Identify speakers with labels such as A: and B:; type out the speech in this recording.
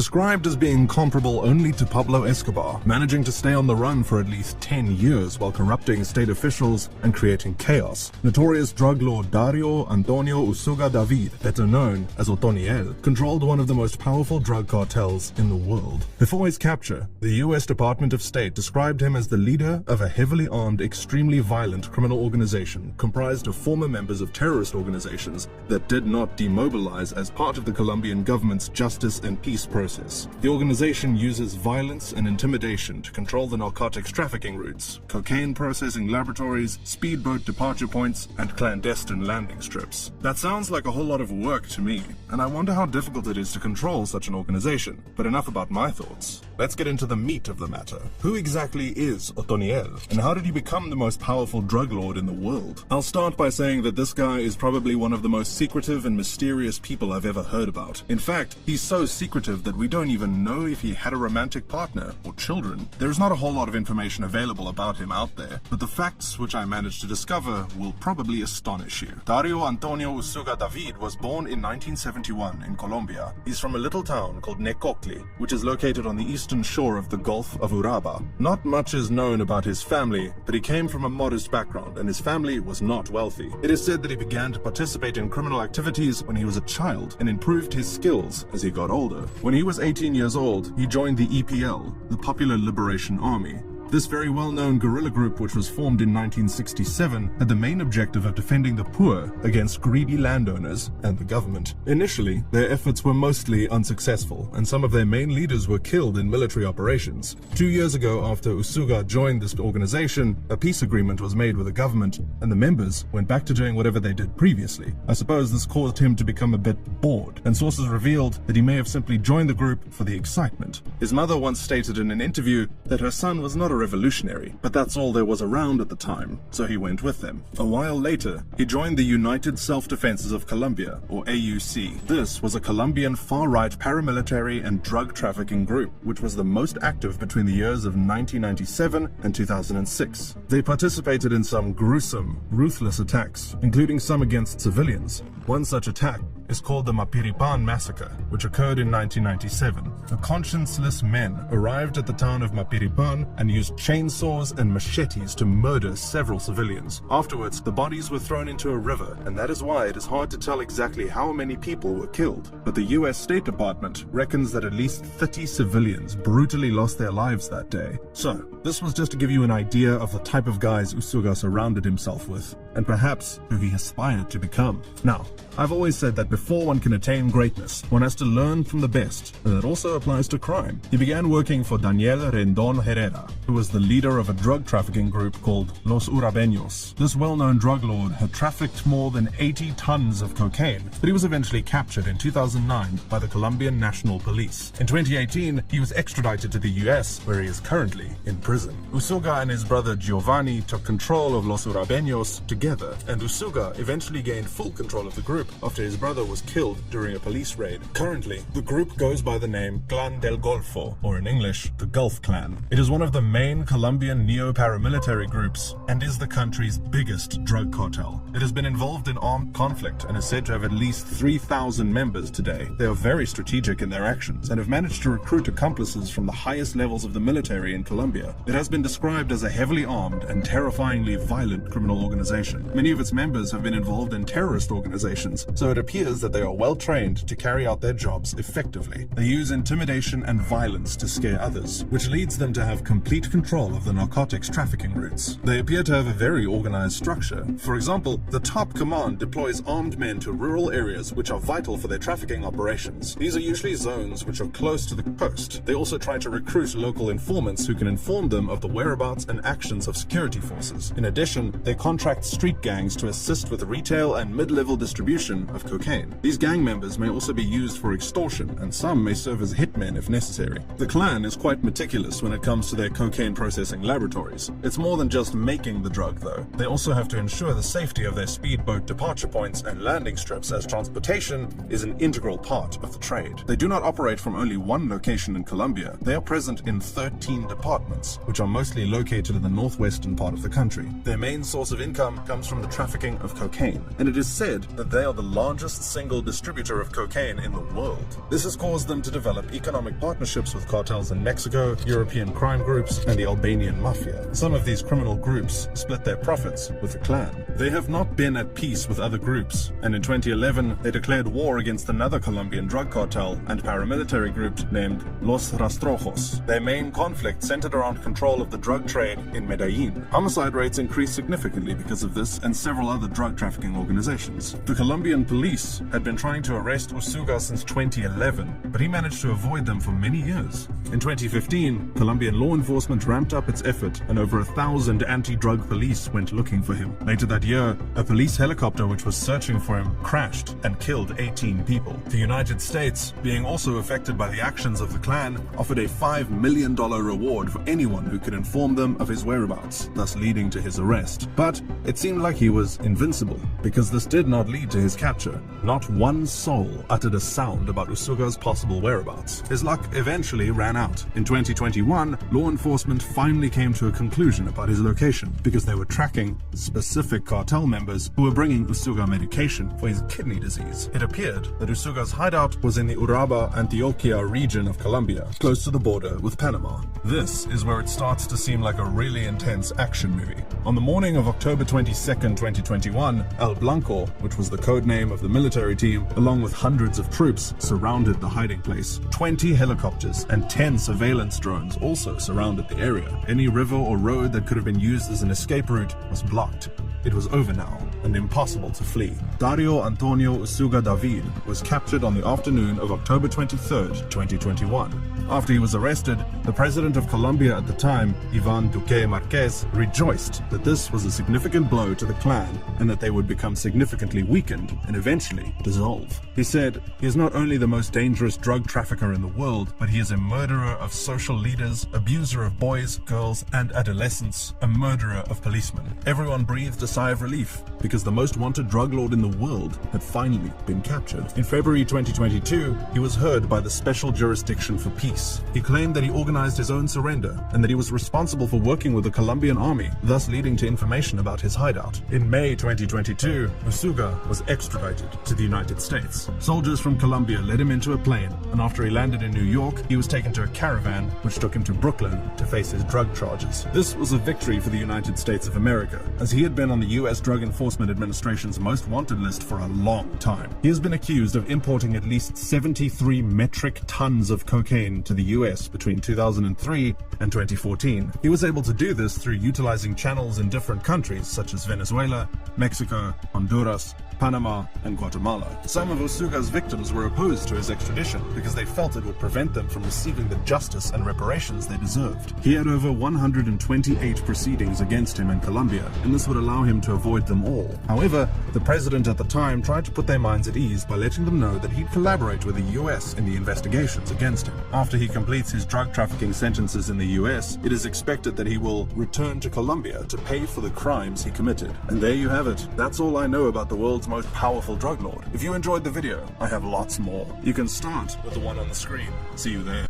A: Described as being comparable only to Pablo Escobar, managing to stay on the run for at least 10 years while corrupting state officials and creating chaos, notorious drug lord Dario Antonio Usaga David, better known as Otoniel, controlled one of the most powerful drug cartels in the world. Before his capture, the US Department of State described him as the leader of a heavily armed, extremely violent criminal organization comprised of former members of terrorist organizations that did not demobilize as part of the Colombian government's justice and peace process. The organization uses violence and intimidation to control the narcotics trafficking routes, cocaine processing laboratories, speedboat departure points, and clandestine landing strips. That sounds like a whole lot of work to me, and I wonder how difficult it is to control such an organization. But enough about my thoughts. Let's get into the meat of the matter. Who exactly is Otoniel, and how did he become the most powerful drug lord in the world? I'll start by saying that this guy is probably one of the most secretive and mysterious people I've ever heard about. In fact, he's so secretive that we don't even know if he had a romantic partner or children. There's not a whole lot of information available about him out there, but the facts which I managed to discover will probably astonish you. Dario Antonio Usaga David was born in 1971 in Colombia. He's from a little town called Necoclí, which is located on the eastern shore of the Gulf of Urabá. Not much is known about his family, but he came from a modest background and his family was not wealthy. It is said that he began to participate in criminal activities when he was a child and improved his skills as he got older. When he was 18 years old, he joined the EPL, the Popular Liberation Army. This very well-known guerrilla group, which was formed in 1967, had the main objective of defending the poor against greedy landowners and the government. Initially, their efforts were mostly unsuccessful, and some of their main leaders were killed in military operations. 2 years ago, after Usaga joined this organization, a peace agreement was made with the government, and the members went back to doing whatever they did previously. I suppose this caused him to become a bit bored, and sources revealed that he may have simply joined the group for the excitement. His mother once stated in an interview that her son was not a revolutionary, but that's all there was around at the time, so he went with them. A while later, he joined the United Self-Defenses of Colombia, or AUC. This was a Colombian far-right paramilitary and drug trafficking group, which was the most active between the years of 1997 and 2006. They participated in some gruesome, ruthless attacks, including some against civilians. One such attack is called the Mapiripan Massacre, which occurred in 1997. The conscienceless men arrived at the town of Mapiripan and used chainsaws and machetes to murder several civilians. Afterwards, the bodies were thrown into a river, and that is why it is hard to tell exactly how many people were killed. But the US State Department reckons that at least 30 civilians brutally lost their lives that day. So, this was just to give you an idea of the type of guys Usaga surrounded himself with, and perhaps who he aspired to become. Now, I've always said that before one can attain greatness, one has to learn from the best, and that also applies to crime. He began working for Daniel Rendon Herrera, who was the leader of a drug trafficking group called Los Urabeños. This well-known drug lord had trafficked more than 80 tons of cocaine, but he was eventually captured in 2009 by the Colombian National Police. In 2018, he was extradited to the US, where he is currently in prison. Usaga and his brother Giovanni took control of Los Urabeños together, and Usaga eventually gained full control of the group after his brother was killed during a police raid. Currently, the group goes by the name Clan del Golfo, or in English, the Gulf Clan. It is one of the main Colombian neo-paramilitary groups and is the country's biggest drug cartel. It has been involved in armed conflict and is said to have at least 3,000 members today. They are very strategic in their actions and have managed to recruit accomplices from the highest levels of the military in Colombia. It has been described as a heavily armed and terrifyingly violent criminal organization. Many of its members have been involved in terrorist organizations, so it appears that they are well trained to carry out their jobs effectively. They use intimidation and violence to scare others, which leads them to have complete control of the narcotics trafficking routes. They appear to have a very organized structure. For example, the top command deploys armed men to rural areas which are vital for their trafficking operations. These are usually zones which are close to the coast. They also try to recruit local informants who can inform them of the whereabouts and actions of security forces. In addition, they contract street gangs to assist with retail and mid-level distribution of cocaine. These gang members may also be used for extortion, and some may serve as hitmen if necessary. The clan is quite meticulous when it comes to their cocaine processing laboratories. It's more than just making the drug, though. They also have to ensure the safety of their speedboat departure points and landing strips, as transportation is an integral part of the trade. They do not operate from only one location in Colombia. They are present in 13 departments, which are mostly located in the northwestern part of the country. Their main source of income comes from the trafficking of cocaine, and it is said that they are the largest single distributor of cocaine in the world. This has caused them to develop economic partnerships with cartels in Mexico, European crime groups, and the Albanian mafia. Some of these criminal groups split their profits with the clan. They have not been at peace with other groups, and in 2011 they declared war against another Colombian drug cartel and paramilitary group named Los Rastrojos. Their main conflict centered around control of the drug trade in Medellin. Homicide rates increased significantly because of this and several other drug trafficking organizations. The Colombian police had been trying to arrest Usaga since 2011, but he managed to avoid them for many years. In 2015, Colombian law enforcement ramped up its effort and over 1,000 anti-drug police went looking for him. Later that year, a police helicopter which was searching for him crashed and killed 18 people. The United States, being also affected by the actions of the clan, offered a $5 million reward for anyone who could inform them of his whereabouts, thus leading to his arrest. But it seemed like he was invincible, because this did not lead to his capture. Not one soul uttered a sound about Usaga's possible whereabouts. His luck eventually ran out. In 2021, law enforcement finally came to a conclusion about his location, because they were tracking specific cartel members who were bringing Usaga medication for his kidney disease. It appeared that Usaga's hideout was in the Urabá, Antioquia region of Colombia, close to the border with Panama. This is where it starts to seem like a really intense action movie. On the morning of October 22nd, 2021, El Blanco, which was the code name of the military team, along with hundreds of troops, surrounded the hiding place. 20 helicopters and 10 surveillance drones also surrounded the area. Any river or road that could have been used as an escape route was blocked. It was over now and impossible to flee. Dario Antonio Usaga David was captured on the afternoon of October 23rd, 2021. After he was arrested, the president of Colombia at the time, Iván Duque Marquez, rejoiced that this was a significant blow to the clan and that they would become significantly weakened and eventually dissolve. He said, "He is not only the most dangerous drug trafficker in the world, but he is a murderer of social leaders, abuser of boys, girls, and adolescents, a murderer of policemen." Everyone breathed a sigh of relief because the most wanted drug lord in the world had finally been captured. In February 2022, he was heard by the Special Jurisdiction for Peace. He claimed that he organized his own surrender and that he was responsible for working with the Colombian army, thus leading to information about his hideout. In May 2022, Usaga was extradited to the United States. Soldiers from Colombia led him into a plane, and after he landed in New York, he was taken to a caravan which took him to Brooklyn to face his drug charges. This was a victory for the United States of America, as he had been on the U.S. Drug Enforcement Administration's most wanted list for a long time. He has been accused of importing at least 73 metric tons of cocaine to the U.S. between 2003 and 2014. He was able to do this through utilizing channels in different countries such as Venezuela, Mexico, Honduras, Panama, and Guatemala. Some of Usaga's victims were opposed to his extradition because they felt it would prevent them from receiving the justice and reparations they deserved. He had over 128 proceedings against him in Colombia, and this would allow him to avoid them all. However, the president at the time tried to put their minds at ease by letting them know that he'd collaborate with the US in the investigations against him. After he completes his drug trafficking sentences in the US, it is expected that he will return to Colombia to pay for the crimes he committed. And there you have it. That's all I know about the world's most powerful drug lord. If you enjoyed the video, I have lots more. You can start with the one on the screen. See you there.